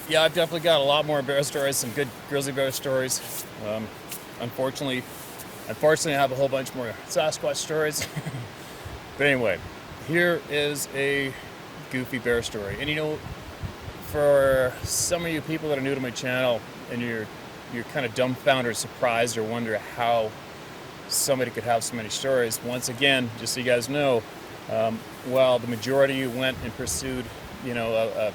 Yeah, I've definitely got a lot more bear stories, some good grizzly bear stories. Um, unfortunately, I have a whole bunch more Sasquatch stories. But anyway, here is a goofy bear story. And you know, for some of you people that are new to my channel, and you're kind of dumbfounded or surprised or wonder how somebody could have so many stories. Once again, just so you guys know, while the majority of you went and pursued, you know,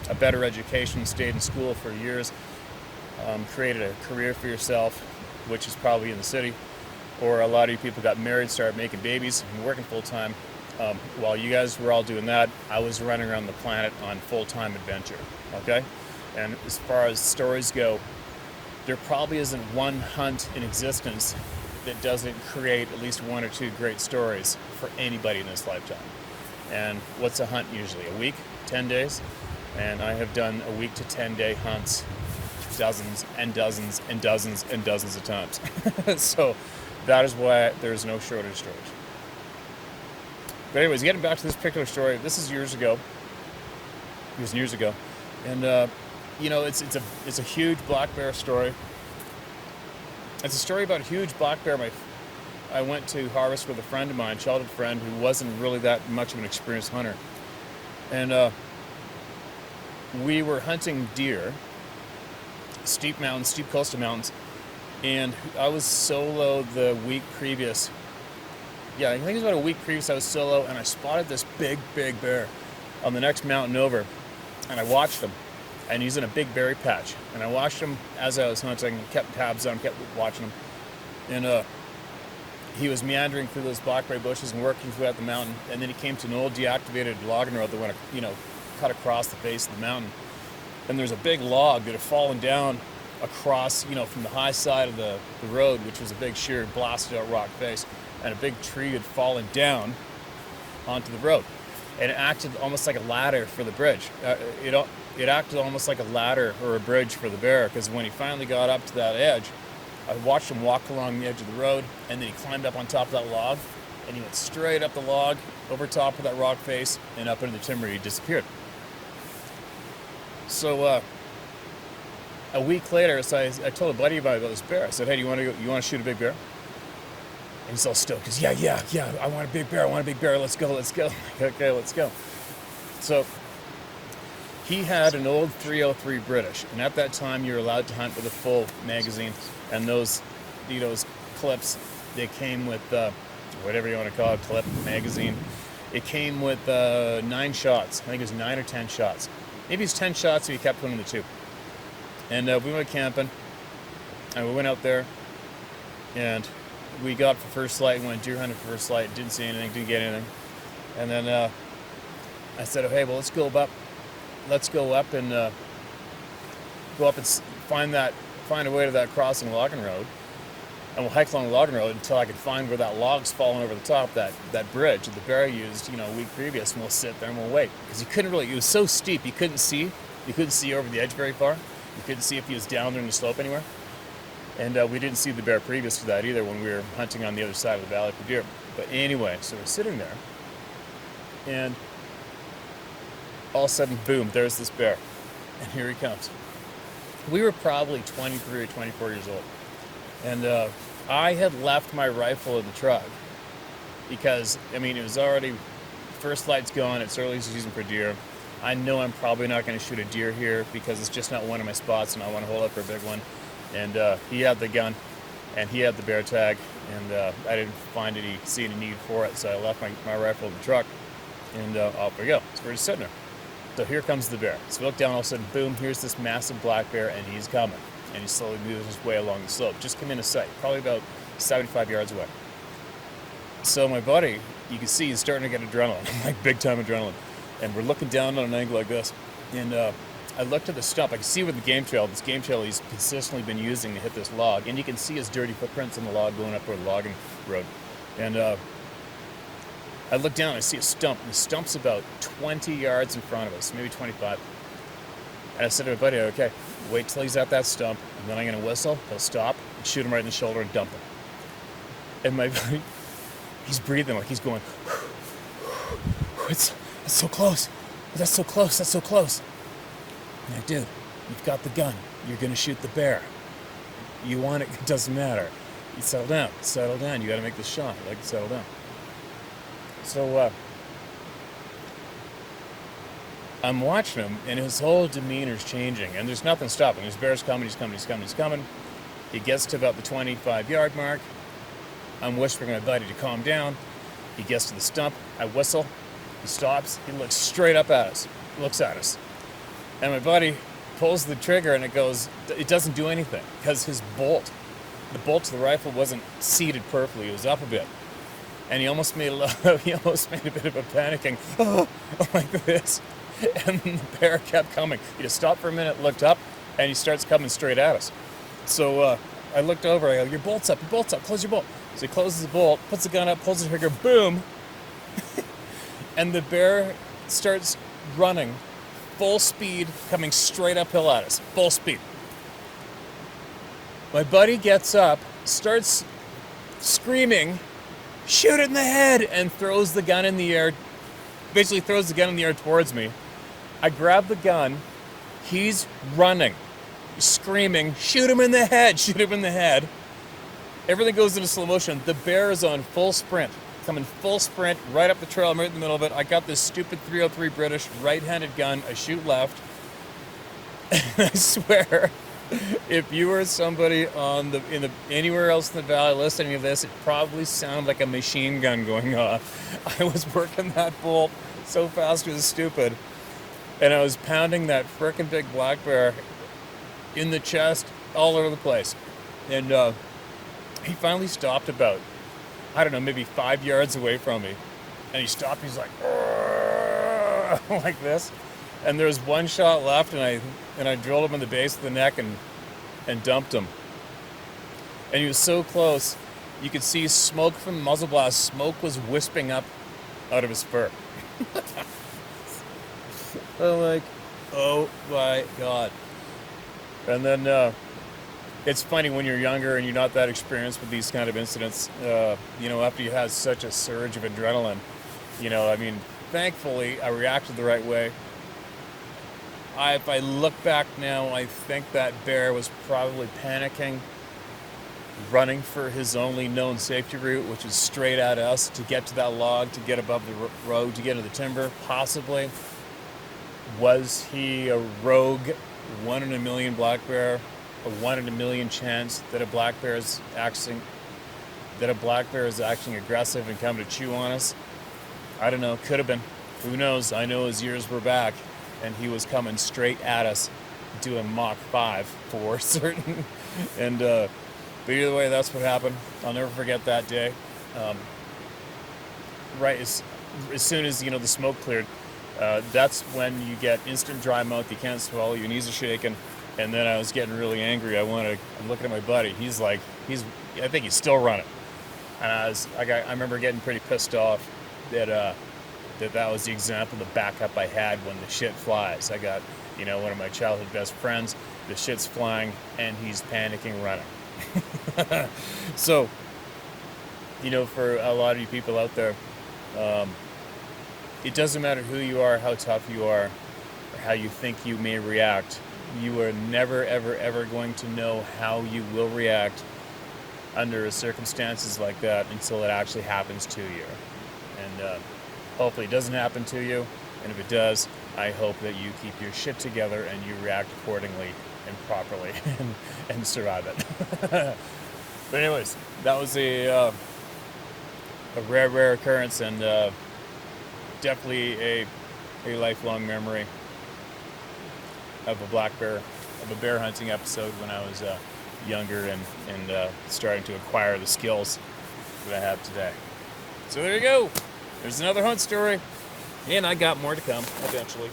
a better education, stayed in school for years, created a career for yourself, which is probably in the city, or a lot of you people got married, started making babies, and working full time. While you guys were all doing that, I was running around the planet on full-time adventure. Okay, and as far as stories go, there probably isn't one hunt in existence that doesn't create at least one or two great stories for anybody in this lifetime. And what's a hunt usually? A week? 10 days? And I have done a week to 10-day hunts dozens and dozens and dozens and dozens of times. So that is why there's no shortage of stories. But anyways, getting back to this particular story, this is years ago. It was years ago. And you know, it's a huge black bear story. It's a story about a huge black bear I went to harvest with a friend of mine, childhood friend, who wasn't really that much of an experienced hunter. And we were hunting deer, steep mountains, steep coastal mountains, and I was solo the week previous. Yeah, I think it was about a week previous I was solo, and I spotted this big bear on the next mountain over, and I watched him. And he's in a big berry patch. And I watched him as I was hunting, and kept tabs on him, kept watching him. And he was meandering through those blackberry bushes and working throughout the mountain. And then he came to an old deactivated logging road that went, you know, cut across the face of the mountain. And there's a big log that had fallen down across, you know, from the high side of the road, which was a big sheer blasted out rock face. And a big tree had fallen down onto the road. And it acted almost like a ladder for the bridge. It acted almost like a ladder or a bridge for the bear, because when he finally got up to that edge, I watched him walk along the edge of the road, and then he climbed up on top of that log, and he went straight up the log, over top of that rock face, and up into the timber. He disappeared. So a week later, so I told a buddy about this bear. I said, "Hey, you want to shoot a big bear?" And he's all stoked, because yeah, I want a big bear, let's go. Okay, let's go. So he had an old 303 British, and at that time you were allowed to hunt with a full magazine, and those clips, they came with whatever you want to call it, clip, magazine. It came with 9 shots. I think it was 9 or 10 shots. Maybe it's 10 shots, so he kept one in the tube. And we went camping, and we went out there, and we got for first light, went deer hunting for first light, didn't see anything, didn't get anything. And then I said, "Oh, hey, well, let's go up and find a way to that crossing logging road, and we'll hike along the logging road until I can find where that log's falling over the top, that bridge that the bear used, you know, a week previous, and we'll sit there and we'll wait." Because it was so steep, you couldn't see over the edge very far. You couldn't see if he was down there in the slope anywhere. And we didn't see the bear previous to that either when we were hunting on the other side of the valley for deer. But anyway, so we're sitting there, and all of a sudden, boom, there's this bear. And here he comes. We were probably 23 or 24 years old. And I had left my rifle in the truck because, I mean, it was already, first light's gone, it's early season for deer. I know I'm probably not going to shoot a deer here because it's just not one of my spots, and I want to hold up for a big one. And he had the gun, and he had the bear tag, and I didn't see any need for it, so I left my rifle in the truck, and off we go. So we're just sitting there. So here comes the bear. So we look down, all of a sudden, boom, here's this massive black bear, and he's coming. And he slowly moves his way along the slope. Just came into sight, probably about 75 yards away. So my buddy, you can see he's starting to get adrenaline, like big time adrenaline. And we're looking down on an angle like this. And I looked at the stump. I can see where this game trail he's consistently been using to hit this log. And you can see his dirty footprints on the log going up toward the logging road. And I look down, I see a stump. And the stump's about 20 yards in front of us, maybe 25. And I said to my buddy, "Okay, wait till he's at that stump, and then I'm going to whistle. He'll stop, and shoot him right in the shoulder and dump him." And my buddy, he's breathing like he's going, "That's so close. That's so close. That's so close." And I did. You've got the gun. You're going to shoot the bear. You want it. It doesn't matter. You settle down. Settle down. You got to make the shot. Like, settle down. So, I'm watching him, and his whole demeanor's changing, and there's nothing stopping. There's bears coming, he's coming, he's coming, he's coming. He gets to about the 25-yard mark. I'm whispering to my buddy to calm down. He gets to the stump. I whistle. He stops. He looks straight up at us. Looks at us. And my buddy pulls the trigger, and it doesn't do anything, because the bolt to the rifle wasn't seated perfectly. It was up a bit. And he almost made a bit of a panicking, like this. And the bear kept coming. He just stopped for a minute, looked up, and he starts coming straight at us. So I looked over, I go, your bolt's up, close your bolt. So he closes the bolt, puts the gun up, pulls the trigger, boom! And the bear starts running, full speed, coming straight uphill at us, full speed. My buddy gets up, starts screaming, shoot it in the head, and throws the gun in the air, basically throws the gun in the air towards me. I grab the gun, he's running, screaming, shoot him in the head, shoot him in the head. Everything goes into slow motion. The bear is on full sprint, coming full sprint right up the trail. I'm right in the middle of it. I got this stupid 303 British right-handed gun. I shoot left. And I swear, if you were somebody anywhere else in the valley listening to this, it probably sounded like a machine gun going off. I was working that bolt so fast it was stupid. And I was pounding that frickin' big black bear in the chest all over the place. And he finally stopped about, I don't know, maybe 5 yards away from me. And he stopped, he's like, like this. And there was one shot left, and I drilled him in the base of the neck and dumped him. And he was so close, you could see smoke from the muzzle blast. Smoke was wisping up out of his fur. I'm like, oh my God. And then it's funny when you're younger and you're not that experienced with these kind of incidents, after you have such a surge of adrenaline, thankfully I reacted the right way. If I look back now, I think that bear was probably panicking, running for his only known safety route, which is straight at us to get to that log, to get above the road, to get into the timber, possibly. Was he a rogue, 1 in a million black bear, a 1 in a million chance that a black bear is acting aggressive and coming to chew on us? I don't know. Could have been. Who knows? I know his ears were back, and he was coming straight at us, doing Mach 5 for certain. And but either way, that's what happened. I'll never forget that day. Right as soon as the smoke cleared. That's when you get instant dry mouth. You can't swallow. Your knees are shaking. And then I was getting really angry. I'm looking at my buddy. I think he's still running. And I remember getting pretty pissed off that was the example, the backup I had when the shit flies. I got, one of my childhood best friends. The shit's flying, and he's panicking, running. So, for a lot of you people out there, it doesn't matter who you are, how tough you are, or how you think you may react. You are never, ever, ever going to know how you will react under circumstances like that until it actually happens to you. And hopefully it doesn't happen to you. And if it does, I hope that you keep your shit together and you react accordingly and properly and survive it. But anyways, that was a rare occurrence, and definitely a lifelong memory of a bear hunting episode when I was younger and starting to acquire the skills that I have today. So there you go. There's another hunt story, and I got more to come eventually.